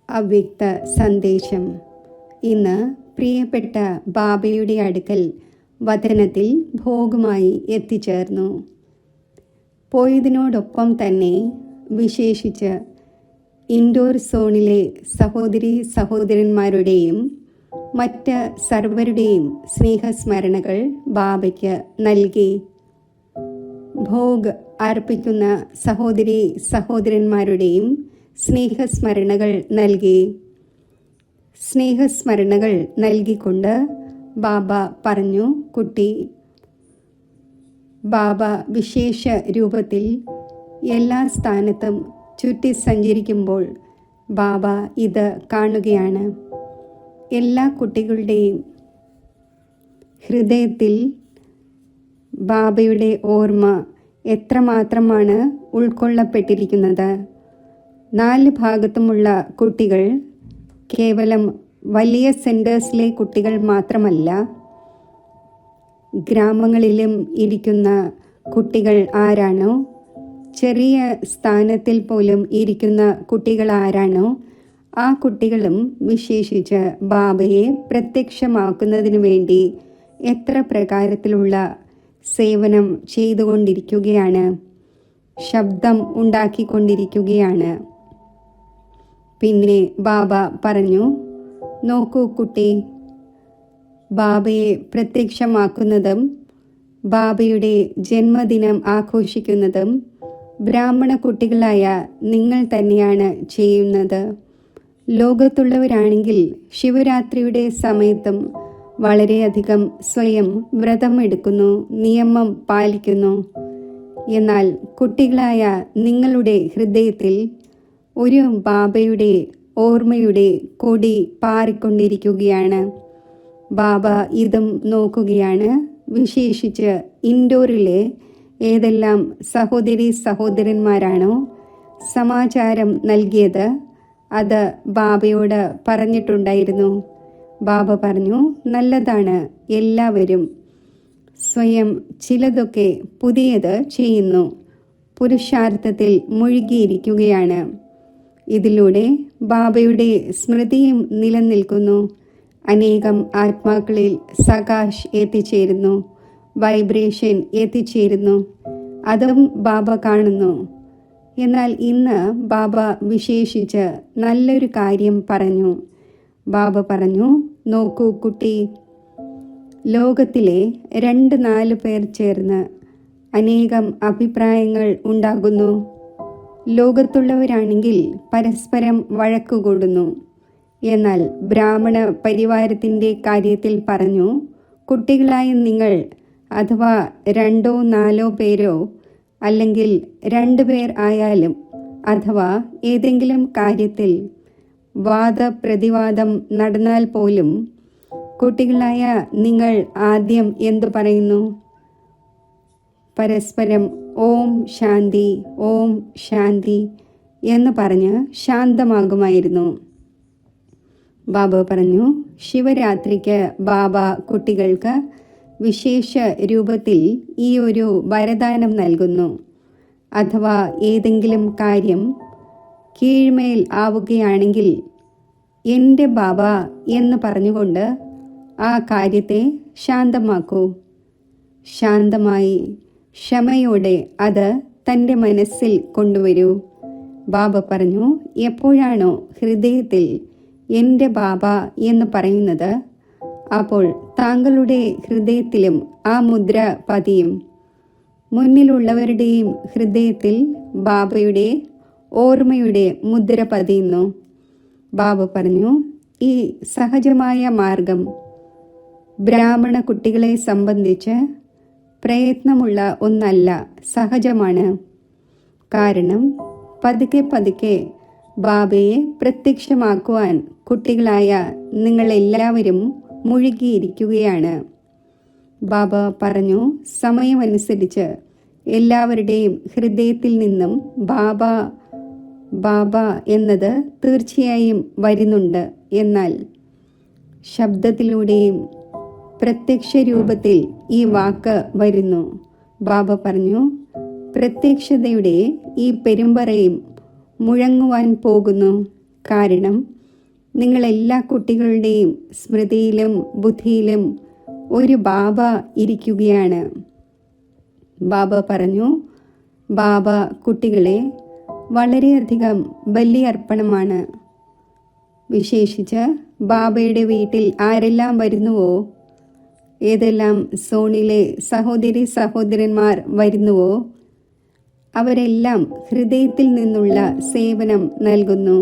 അവ്യക്ത സന്ദേശം. ഇന്ന് പ്രിയപ്പെട്ട ബാബയുടെ അടുക്കൽ വതനത്തിൽ ഭോഗമായി എത്തിച്ചേർന്നു. പോയതിനോടൊപ്പം തന്നെ വിശേഷിച്ച് ഇൻഡോർ സോണിലെ സഹോദരീ സഹോദരന്മാരുടെയും മറ്റ് സർവരുടെയും സ്നേഹസ്മരണകൾ ബാബയ്ക്ക് നൽകി. ഭോഗ് അർപ്പിക്കുന്ന സഹോദരീ സഹോദരന്മാരുടെയും സ്നേഹസ്മരണകൾ നൽകി. സ്നേഹസ്മരണകൾ നൽകിക്കൊണ്ട് ബാബ പറഞ്ഞു, കുട്ടി, ബാബ വിശേഷ രൂപത്തിൽ എല്ലാ സ്ഥാനത്തും ചുറ്റി സഞ്ചരിക്കുമ്പോൾ ബാബ ഇത് കാണുകയാണ്. എല്ലാ കുട്ടികളുടെയും ഹൃദയത്തിൽ ബാബയുടെ ഓർമ്മ എത്രമാത്രമാണ് ഉൾക്കൊള്ളപ്പെട്ടിരിക്കുന്നത്. 4 ഭാഗത്തുമുള്ള കുട്ടികൾ കേവലം വലിയ സെൻറ്റേഴ്സിലെ കുട്ടികൾ മാത്രമല്ല, ഗ്രാമങ്ങളിലും ഇരിക്കുന്ന കുട്ടികൾ ആരാണോ, ചെറിയ സ്ഥാനത്തിൽ പോലും ഇരിക്കുന്ന കുട്ടികൾ ആരാണോ, ആ കുട്ടികളും വിശേഷിച്ച് ബാബയെ പ്രത്യക്ഷമാക്കുന്നതിനു വേണ്ടി എത്ര പ്രകാരത്തിലുള്ള സേവനം ചെയ്തുകൊണ്ടിരിക്കുകയാണ്, ശബ്ദം ഉണ്ടാക്കിക്കൊണ്ടിരിക്കുകയാണ്. പിന്നെ ബാബ പറഞ്ഞു, നോക്കൂ കുട്ടി, ബാബയെ പ്രത്യക്ഷമാക്കുന്നതും ബാബയുടെ ജന്മദിനം ആഘോഷിക്കുന്നതും ബ്രാഹ്മണ കുട്ടികളായ നിങ്ങൾ തന്നെയാണ് ചെയ്യുന്നത്. ലോകത്തുള്ളവരാണെങ്കിൽ ശിവരാത്രിയുടെ സമയത്തും വളരെയധികം സ്വയം വ്രതം എടുക്കുന്നു, നിയമം പാലിക്കുന്നു. എന്നാൽ കുട്ടികളായ നിങ്ങളുടെ ഹൃദയത്തിൽ ഒരു ബാബയുടെ ഓർമ്മയുടെ കൊടി പാറിക്കൊണ്ടിരിക്കുകയാണ്. ബാബ ഇതും നോക്കുകയാണ്. വിശേഷിച്ച് ഇൻഡോറിലെ ഏതെല്ലാം സഹോദരീ സഹോദരന്മാരാണോ സമാചാരം നൽകിയത് അത് ബാബയോട് പറഞ്ഞിട്ടുണ്ടായിരുന്നു. ബാബ പറഞ്ഞു, നല്ലതാണ്, എല്ലാവരും സ്വയം ചിലതൊക്കെ പുതിയത് ചെയ്യുന്നു, പുരുഷാർത്ഥത്തിൽ മുഴുകിയിരിക്കുകയാണ്. ഇതിലൂടെ ബാബയുടെ സ്മൃതിയും നിലനിൽക്കുന്നു. അനേകം ആത്മാക്കളിൽ സകാശ് എത്തിച്ചേരുന്നു, വൈബ്രേഷൻ എത്തിച്ചേരുന്നു. അതും ബാബ കാണുന്നു. എന്നാൽ ഇന്ന് ബാബ വിശേഷിച്ച് നല്ലൊരു കാര്യം പറഞ്ഞു. ബാബ പറഞ്ഞു, നോക്കൂ കുട്ടി, ലോകത്തിലെ 2-4 പേർ ചേർന്ന് അനേകം അഭിപ്രായങ്ങൾ ഉണ്ടാകുന്നു. ലോകത്തുള്ളവരാണെങ്കിൽ പരസ്പരം വഴക്കുകൂടുന്നു. എന്നാൽ ബ്രാഹ്മണ പരിവാരത്തിൻ്റെ കാര്യത്തിൽ പറഞ്ഞു, കുട്ടികളായ നിങ്ങൾ അഥവാ 2-4 പേരോ അല്ലെങ്കിൽ 2 പേർ ആയാലും അഥവാ ഏതെങ്കിലും കാര്യത്തിൽ വാദപ്രതിവാദം നടന്നാൽ പോലും കുട്ടികളായ നിങ്ങൾ ആദ്യം എന്തു പറയുന്നു? പരസ്പരം ഓം ശാന്തി, ഓം ശാന്തി എന്ന് പറഞ്ഞ് ശാന്തമാകുമായിരുന്നു. ബാബ പറഞ്ഞു, ശിവരാത്രിക്ക് ബാബ കുട്ടികൾക്ക് വിശേഷ രൂപത്തിൽ ഈ ഒരു വരദാനം നൽകുന്നു. അഥവാ ഏതെങ്കിലും കാര്യം കീഴ്മേൽ ആവുകയാണെങ്കിൽ എൻ്റെ ബാബ എന്ന് പറഞ്ഞുകൊണ്ട് ആ കാര്യത്തെ ശാന്തമാക്കൂ. ശാന്തമായി ക്ഷമയോടെ അത് തൻ്റെ മനസ്സിൽ കൊണ്ടുവരൂ. ബാബ പറഞ്ഞു, എപ്പോഴാണോ ഹൃദയത്തിൽ എൻ്റെ ബാബ എന്ന് പറയുന്നത്, അപ്പോൾ താങ്കളുടെ ഹൃദയത്തിലും ആ മുദ്ര പതിയും. മുന്നിലുള്ളവരുടെയും ഹൃദയത്തിൽ ബാബയുടെ ഓർമ്മയുടെ മുദ്ര പതിയുന്നു. ബാബ പറഞ്ഞു, ഈ സഹജമായ മാർഗം ബ്രാഹ്മണ കുട്ടികളെ സംബന്ധിച്ച് പ്രയത്നമുള്ള ഒന്നല്ല, സഹജമാണ്. കാരണം പതുക്കെ പതുക്കെ ബാബയെ പ്രത്യക്ഷമാക്കുവാൻ കുട്ടികളായ നിങ്ങളെല്ലാവരും മുഴുകിയിരിക്കുകയാണ്. ബാബ പറഞ്ഞു, സമയമനുസരിച്ച് എല്ലാവരുടെയും ഹൃദയത്തിൽ നിന്നും ബാബ ബാബ എന്നത് തീർച്ചയായും വരുന്നുണ്ട്. എന്നാൽ ശബ്ദത്തിലൂടെയും പ്രത്യക്ഷ രൂപത്തിൽ ഈ വാക്ക് വരുന്നു. ബാബ പറഞ്ഞു, പ്രത്യക്ഷതയുടെ ഈ പെരുമ്പറയും മുഴങ്ങുവാൻ പോകുന്നു. കാരണം നിങ്ങളെല്ലാ കുട്ടികളുടെയും സ്മൃതിയിലും ബുദ്ധിയിലും ഒരു ബാബ ഇരിക്കുകയാണ്. ബാബ പറഞ്ഞു, ബാബ കുട്ടികളെ വളരെയധികം ബലിയർപ്പണമാണ്. വിശേഷിച്ച് ബാബയുടെ വീട്ടിൽ ആരെല്ലാം വരുന്നുവോ, ഏതെല്ലാം സോണിലെ സഹോദരി സഹോദരന്മാർ വരുന്നുവോ, അവരെല്ലാം ഹൃദയത്തിൽ നിന്നുള്ള സേവനം നൽകുന്നു.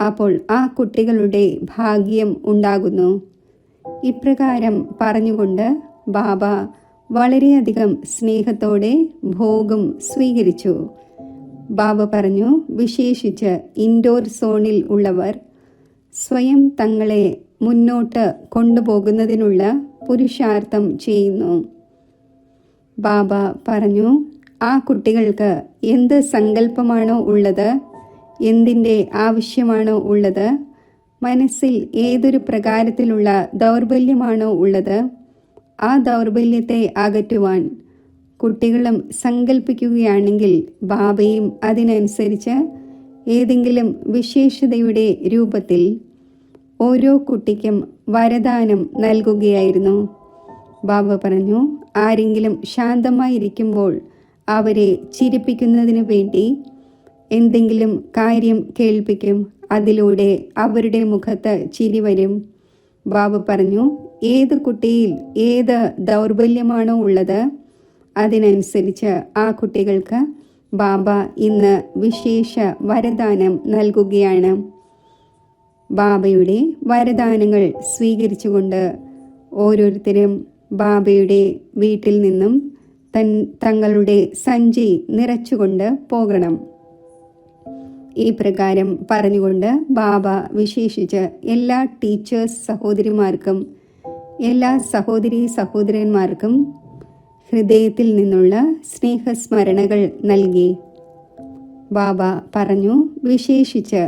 അപ്പോൾ ആ കുട്ടികളുടെ ഭാഗ്യം ഉണ്ടാകുന്നു. ഇപ്രകാരം പറഞ്ഞുകൊണ്ട് ബാബ വളരെയധികം സ്നേഹത്തോടെ ഭോഗം സ്വീകരിച്ചു. ബാബ പറഞ്ഞു, വിശേഷിച്ച് ഇൻഡോർ സോണിൽ ഉള്ളവർ സ്വയം തങ്ങളെ മുന്നോട്ട് കൊണ്ടുപോകുന്നതിനുള്ള പുരുഷാർത്ഥം ചെയ്യുന്നു. ബാബ പറഞ്ഞു, ആ കുട്ടികൾക്ക് എന്ത് സങ്കല്പമാണോ ഉള്ളത്, എന്തിൻ്റെ ആവശ്യമാണോ ഉള്ളത്, മനസ്സിൽ ഏതൊരു പ്രകാരത്തിലുള്ള ദൗർബല്യമാണോ ഉള്ളത്, ആ ദൗർബല്യത്തെ അകറ്റുവാൻ കുട്ടികളും സങ്കല്പിക്കുകയാണെങ്കിൽ ബാബയും അതിനനുസരിച്ച് ഏതെങ്കിലും വിശേഷതയുടെ രൂപത്തിൽ ഓരോ കുട്ടിക്കും വരദാനം നൽകുകയായിരുന്നു. ബാബ പറഞ്ഞു, ആരെങ്കിലും ശാന്തമായിരിക്കുമ്പോൾ അവരെ ചിരിപ്പിക്കുന്നതിന് വേണ്ടി എന്തെങ്കിലും കാര്യം കേൾപ്പിക്കും. അതിലൂടെ അവരുടെ മുഖത്ത് ചിരി വരും. ബാബ പറഞ്ഞു, ഏത് കുട്ടിയിൽ ഏത് ദൗർബല്യമാണോ ഉള്ളത്, അതിനനുസരിച്ച് ആ കുട്ടികൾക്ക് ബാബ ഇന്ന് വിശേഷ വരദാനം നൽകുകയാണ്. ബാബയുടെ വരദാനങ്ങൾ സ്വീകരിച്ചുകൊണ്ട് ഓരോരുത്തരും ബാബയുടെ വീട്ടിൽ നിന്നും തങ്ങളുടെ സഞ്ചി നിറച്ചുകൊണ്ട് പോകണം. ഈ പ്രകാരം പറഞ്ഞുകൊണ്ട് ബാബ വിശേഷിച്ച് എല്ലാ ടീച്ചേഴ്സ് സഹോദരിമാർക്കും എല്ലാ സഹോദരീ സഹോദരന്മാർക്കും ഹൃദയത്തിൽ നിന്നുള്ള സ്നേഹസ്മരണകൾ നൽകി. ബാബ പറഞ്ഞു, വിശേഷിച്ച്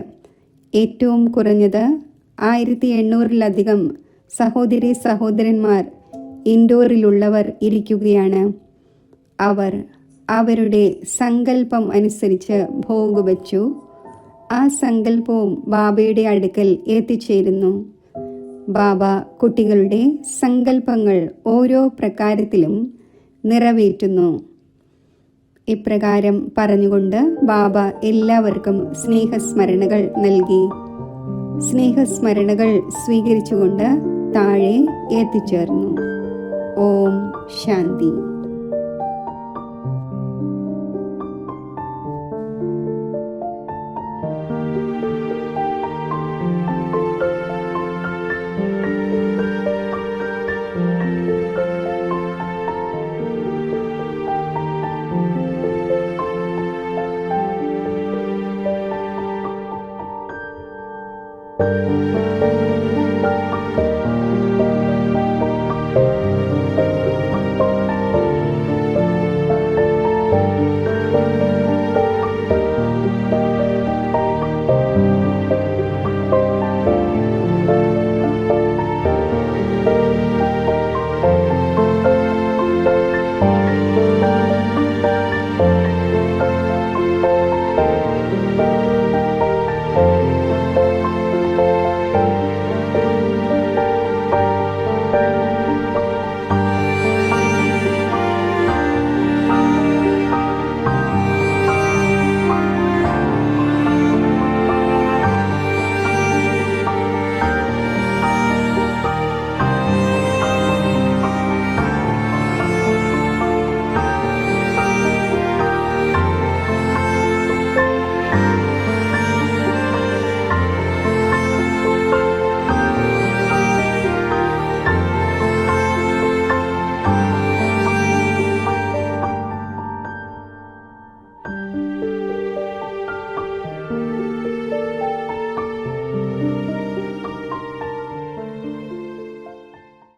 ഏറ്റവും കുറഞ്ഞത് 1800-ലധികം സഹോദരീ സഹോദരന്മാർ ഇൻഡോറിലുള്ളവർ ഇരിക്കുകയാണ്. അവർ അവരുടെ സങ്കല്പം അനുസരിച്ച് ഭോഗവച്ചു. ആ സങ്കല്പവും ബാബയുടെ അടുക്കൽ എത്തിച്ചേരുന്നു. ബാബ കുട്ടികളുടെ സങ്കല്പങ്ങൾ ഓരോ പ്രകാരത്തിലും നിറവേറ്റുന്നു. ഇപ്രകാരം പറഞ്ഞുകൊണ്ട് ബാബ എല്ലാവർക്കും സ്നേഹസ്മരണകൾ നൽകി. സ്നേഹസ്മരണകൾ സ്വീകരിച്ചുകൊണ്ട് താഴെ എത്തിച്ചേർന്നു. ഓം ശാന്തി.